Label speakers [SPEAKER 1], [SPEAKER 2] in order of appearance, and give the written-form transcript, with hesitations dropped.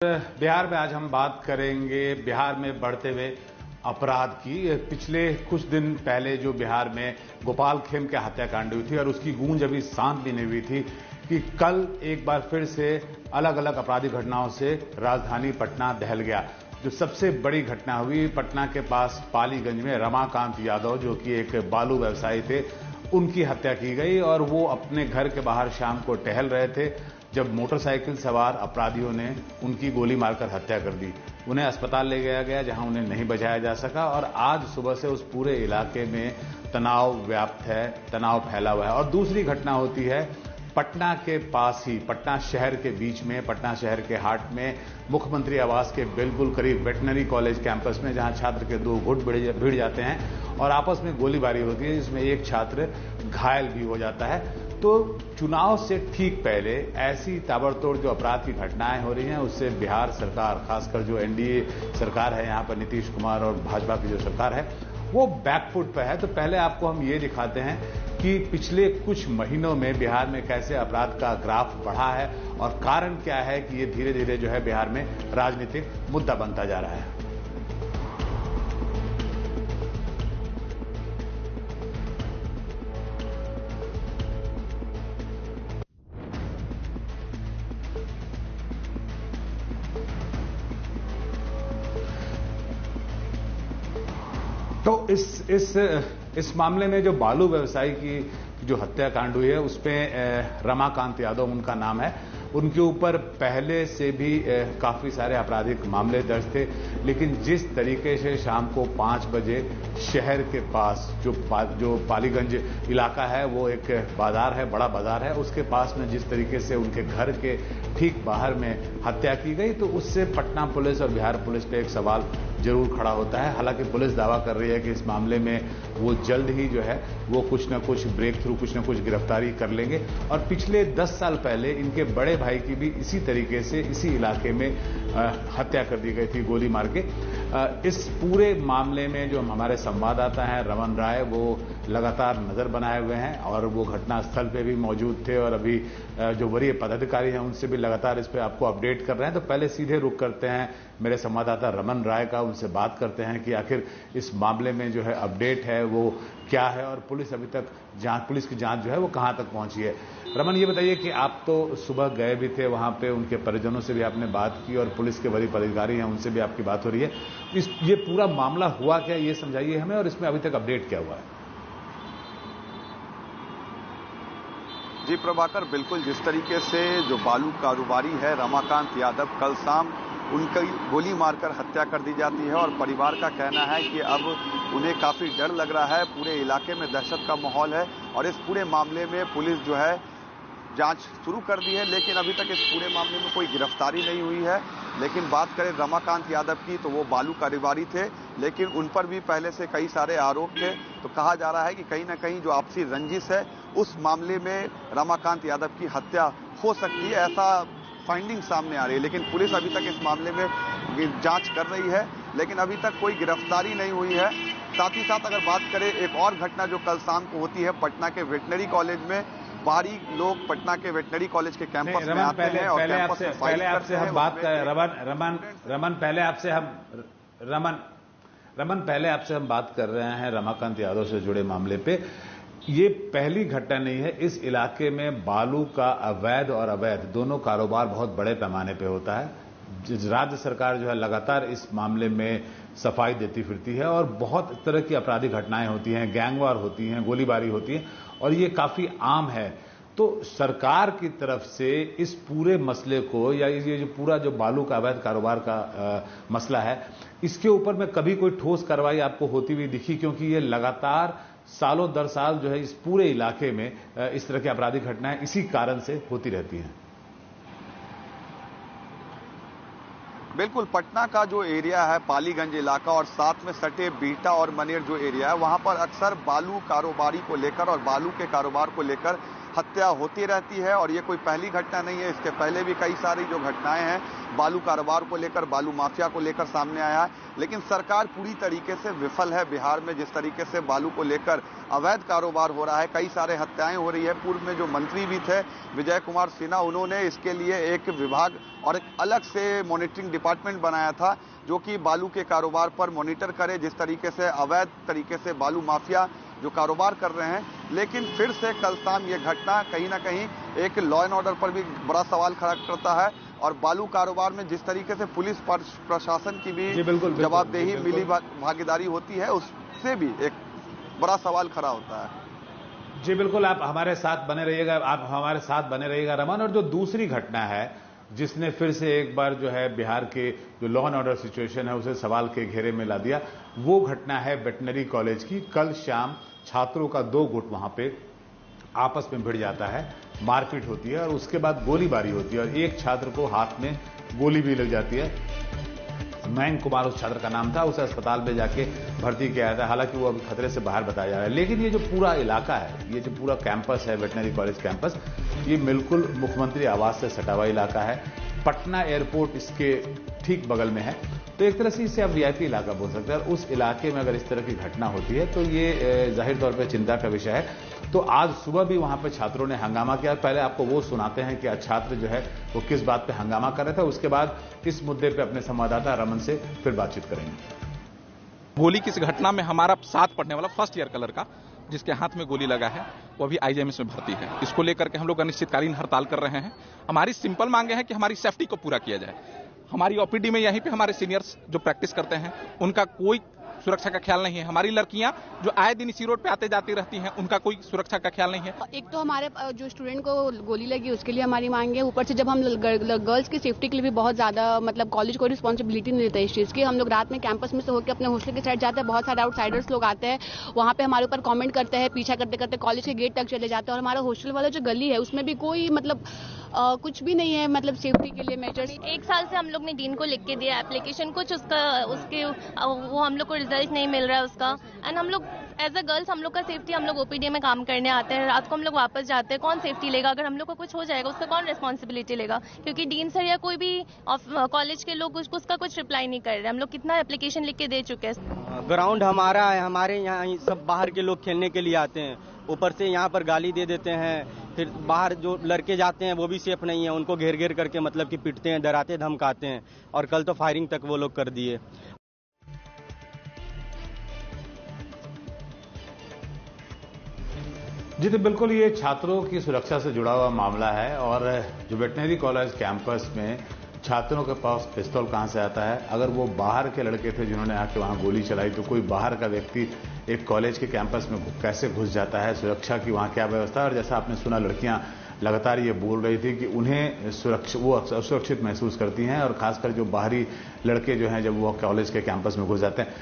[SPEAKER 1] बिहार में आज हम बात करेंगे बिहार में बढ़ते हुए अपराध की। पिछले कुछ दिन पहले जो बिहार में गोपाल खेम के हत्याकांड हुई थी और उसकी गूंज अभी शांत भी नहीं हुई थी कि कल एक बार फिर से अलग अलग आपराधिक घटनाओं से राजधानी पटना दहल गया। जो सबसे बड़ी घटना हुई पटना के पास पालीगंज में रमाकांत यादव जो कि एक बालू व्यवसायी थे, उनकी हत्या की गई और वो अपने घर के बाहर शाम को टहल रहे थे जब मोटरसाइकिल सवार अपराधियों ने उनकी गोली मारकर हत्या कर दी। उन्हें अस्पताल ले गया गया जहां उन्हें नहीं बचाया जा सका और आज सुबह से उस पूरे इलाके में तनाव व्याप्त है, तनाव फैला हुआ है। और दूसरी घटना होती है पटना के पास ही, पटना शहर के बीच में, पटना शहर के हाट में मुख्यमंत्री आवास के बिल्कुल करीब वेटनरी कॉलेज कैंपस में, जहां छात्र के दो गुट भिड़ जाते हैं और आपस में गोलीबारी होती है जिसमें एक छात्र घायल भी हो जाता है। तो चुनाव से ठीक पहले ऐसी ताबड़तोड़ जो अपराध की घटनाएं हो रही हैं उससे बिहार सरकार, खासकर जो एनडीए सरकार है यहां पर नीतीश कुमार और भाजपा की जो सरकार है वो बैकफुट पर है। तो पहले आपको हम ये दिखाते हैं कि पिछले कुछ महीनों में बिहार में कैसे अपराध का ग्राफ बढ़ा है और कारण क्या है कि ये धीरे धीरे जो है बिहार में राजनीतिक मुद्दा बनता जा रहा है। तो इस मामले में जो बालू व्यवसायी की जो हत्याकांड हुई है उसमें रमाकांत यादव उनका नाम है। उनके ऊपर पहले से भी काफी सारे आपराधिक मामले दर्ज थे, लेकिन जिस तरीके से शाम को 5 बजे शहर के पास जो पालीगंज इलाका है वो एक बाजार है, बड़ा बाजार है, उसके पास में जिस तरीके से उनके घर के ठीक बाहर में हत्या की गई तो उससे पटना पुलिस और बिहार पुलिस पे एक सवाल जरूर खड़ा होता है। हालांकि पुलिस दावा कर रही है कि इस मामले में वो जल्द ही जो है वो कुछ न कुछ ब्रेक थ्रू, कुछ न कुछ गिरफ्तारी कर लेंगे। और पिछले 10 साल पहले इनके बड़े भाई की भी इसी तरीके से इसी इलाके में हत्या कर दी गई थी गोली मार के। इस पूरे मामले में जो हमारे संवाददाता हैं रमन राय, वो लगातार नजर बनाए हुए हैं और वो घटनास्थल पे भी मौजूद थे और अभी जो वरीय पदाधिकारी हैं उनसे भी लगातार इस पे आपको अपडेट कर रहे हैं। तो पहले सीधे रुक करते हैं मेरे संवाददाता रमन राय का, उनसे बात करते हैं कि आखिर इस मामले में जो है अपडेट है वो क्या है और पुलिस अभी तक पुलिस की जांच जो है वो कहां तक पहुंची है। रमन, ये बताइए कि आप तो सुबह गए भी थे वहां पे, उनके परिजनों से भी आपने बात की और पुलिस के वरीय पदाधिकारी हैं उनसे भी आपकी बात हो रही है। ये पूरा मामला हुआ क्या, ये समझाइए हमें, और इसमें अभी तक अपडेट क्या हुआ है।
[SPEAKER 2] जी प्रभाकर, बिल्कुल जिस तरीके से जो बालू कारोबारी है रमाकांत यादव, कल शाम उनकी गोली मारकर हत्या कर दी जाती है और परिवार का कहना है कि अब उन्हें काफी डर लग रहा है, पूरे इलाके में दहशत का माहौल है और इस पूरे मामले में पुलिस जो है जांच शुरू कर दी है, लेकिन अभी तक इस पूरे मामले में कोई गिरफ्तारी नहीं हुई है। लेकिन बात करें रमाकांत यादव की तो वो बालू कारोबारी थे, लेकिन उन पर भी पहले से कई सारे आरोप थे। तो कहा जा रहा है कि कहीं ना कहीं जो आपसी रंजिश है उस मामले में रमाकांत यादव की हत्या हो सकती है, ऐसा फाइंडिंग सामने आ रही है। लेकिन पुलिस अभी तक इस मामले में जांच कर रही है, लेकिन अभी तक कोई गिरफ्तारी नहीं हुई है। साथ ही साथ अगर बात करें एक और घटना जो कल शाम को होती है पटना के वेटनरी कॉलेज में, बाहरी लोग पटना के वेटनरी कॉलेज के कैंपस में आते हैं और कैंपस में फाइट करते हैं।
[SPEAKER 1] रमन, पहले आपसे हम बात कर रहे हैं रमाकांत यादव से जुड़े मामले पे। ये पहली घटना नहीं है, इस इलाके में बालू का अवैध और अवैध दोनों कारोबार बहुत बड़े पैमाने पे होता है। राज्य सरकार जो है लगातार इस मामले में सफाई देती फिरती है और बहुत तरह की आपराधिक घटनाएं होती हैं, गैंगवार होती हैं, गोलीबारी होती है और ये काफी आम है। तो सरकार की तरफ से इस पूरे मसले को, या ये जो पूरा जो बालू का अवैध कारोबार का मसला है, इसके ऊपर में कभी कोई ठोस कार्रवाई आपको होती हुई दिखी? क्योंकि ये लगातार सालों दर साल जो है इस पूरे इलाके में इस तरह की आपराधिक घटनाएं इसी कारण से होती रहती हैं।
[SPEAKER 2] बिल्कुल, पटना का जो एरिया है पालीगंज इलाका और साथ में सटे बीटा और मनेर जो एरिया है, वहां पर अक्सर बालू कारोबारी को लेकर और बालू के कारोबार को लेकर हत्या होती रहती है और ये कोई पहली घटना नहीं है। इसके पहले भी कई सारी जो घटनाएं हैं बालू कारोबार को लेकर, बालू माफिया को लेकर सामने आया है, लेकिन सरकार पूरी तरीके से विफल है। बिहार में जिस तरीके से बालू को लेकर अवैध कारोबार हो रहा है, कई सारे हत्याएं हो रही है। पूर्व में जो मंत्री भी थे विजय कुमार सिन्हा, उन्होंने इसके लिए एक विभाग और एक अलग से मॉनिटरिंग डिपार्टमेंट बनाया था जो कि बालू के कारोबार पर मॉनिटर करे, जिस तरीके से अवैध तरीके से बालू माफिया जो कारोबार कर रहे हैं। लेकिन फिर से कल शाम ये घटना कहीं ना कहीं एक लॉ एंड ऑर्डर पर भी बड़ा सवाल खड़ा करता है और बालू कारोबार में जिस तरीके से पुलिस प्रशासन की भी जवाबदेही, मिली भागीदारी होती है, उससे भी एक बड़ा सवाल खड़ा होता है।
[SPEAKER 1] जी बिल्कुल, आप हमारे साथ बने रहिएगा, रमन। और जो दूसरी घटना है जिसने फिर से एक बार जो है बिहार के जो लॉ एंड ऑर्डर सिचुएशन है उसे सवाल के घेरे में ला दिया, वो घटना है वेटनरी कॉलेज की। कल शाम छात्रों का 2 गुट वहां पे आपस में भिड़ जाता है, मारपीट होती है और उसके बाद गोलीबारी होती है और एक छात्र को हाथ में गोली भी लग जाती है। मयंक कुमार उस छात्र का नाम था, उसे अस्पताल में जाके भर्ती किया था। हालांकि वो अभी खतरे से बाहर बताया जा रहा है। लेकिन ये जो पूरा इलाका है, ये जो पूरा कैंपस है, वेटनरी कॉलेज कैंपस, ये बिल्कुल मुख्यमंत्री आवास से सटा हुआ इलाका है। पटना एयरपोर्ट इसके ठीक बगल में है, तो एक तरह से इसे आप वीआईपी इलाका बोल सकते हैं। और उस इलाके में अगर इस तरह की घटना होती है तो ये जाहिर तौर पर चिंता का विषय है। तो आज सुबह भी वहां पर छात्रों ने हंगामा किया। पहले आपको वो सुनाते हैं कि छात्र जो है वो किस बात पे हंगामा कर रहे थे, उसके बाद इस मुद्दे पे अपने संवाददाता रमन से फिर बातचीत करेंगे।
[SPEAKER 3] गोली की इस घटना में हमारा साथ पढ़ने वाला फर्स्ट ईयर का लड़का जिसके हाथ में गोली लगा है वो अभी आईजीएमएस में भर्ती है। इसको लेकर के हम लोग अनिश्चितकालीन हड़ताल कर रहे हैं। हमारी सिंपल मांगे हैं कि हमारी सेफ्टी को पूरा किया जाए। हमारी ओपीडी में यहीं पे हमारे सीनियर्स जो प्रैक्टिस करते हैं उनका कोई सुरक्षा का ख्याल नहीं है। हमारी लड़कियां जो आए दिन इसी रोड पे आते जाती रहती हैं उनका कोई सुरक्षा का ख्याल नहीं है।
[SPEAKER 4] एक तो हमारे जो स्टूडेंट को गोली लगी उसके लिए हमारी मांग है। ऊपर से जब हम गर्ल्स की सेफ्टी के लिए भी बहुत ज्यादा मतलब कॉलेज को रिस्पॉन्सिबिलिटी नहीं लेता है इस चीज की। हम लोग रात में कैंपस में से होकर अपने हॉस्टल के साइड जाते हैं, बहुत सारे आउटसाइडर्स लोग आते हैं, वहां पे हमारे ऊपर कमेंट करते हैं, पीछा करते करते कॉलेज के गेट तक चले जाते हैं। और हमारा हॉस्टल वाला जो गली है उसमें भी कोई मतलब कुछ भी नहीं है, मतलब सेफ्टी के लिए मेजर्स।
[SPEAKER 5] 1 साल से हम लोग ने डीन को लिख के दिया एप्लीकेशन, कुछ उसके वो हम लोग को रिजल्ट नहीं मिल रहा है उसका। एंड हम लोग एज अ गर्ल्स हम लोग का सेफ्टी, हम लोग ओपीडी में काम करने आते हैं, रात को हम लोग वापस जाते हैं, कौन सेफ्टी लेगा? अगर हम लोग को कुछ हो जाएगा उसका कौन रिस्पॉन्सिबिलिटी लेगा? क्योंकि डीन सर या कोई भी कॉलेज के लोग उसका कुछ रिप्लाई नहीं कर रहे। हम लोग कितना एप्लीकेशन लिख के दे चुके हैं।
[SPEAKER 6] ग्राउंड हमारा है, हमारे यहाँ सब बाहर के लोग खेलने के लिए आते हैं, ऊपर से यहाँ पर गाली दे देते हैं। फिर बाहर जो लड़के जाते हैं वो भी सेफ नहीं है, उनको घेर घेर करके मतलब कि पीटते हैं, डराते धमकाते हैं और कल तो फायरिंग तक वो लोग कर दिए।
[SPEAKER 1] जी तो बिल्कुल ये छात्रों की सुरक्षा से जुड़ा हुआ मामला है। और जो वेटनरी कॉलेज कैंपस में छात्रों के पास पिस्तौल कहां से आता है? अगर वो बाहर के लड़के थे जिन्होंने आके वहां गोली चलाई, तो कोई बाहर का व्यक्ति एक कॉलेज के कैंपस में कैसे घुस जाता है? सुरक्षा की वहां क्या व्यवस्था है? और जैसा आपने सुना, लड़कियां लगातार ये बोल रही थी कि उन्हें वो असुरक्षित महसूस करती हैं, और खासकर जो बाहरी लड़के जो हैं जब वो कॉलेज के कैंपस में घुस जाते हैं।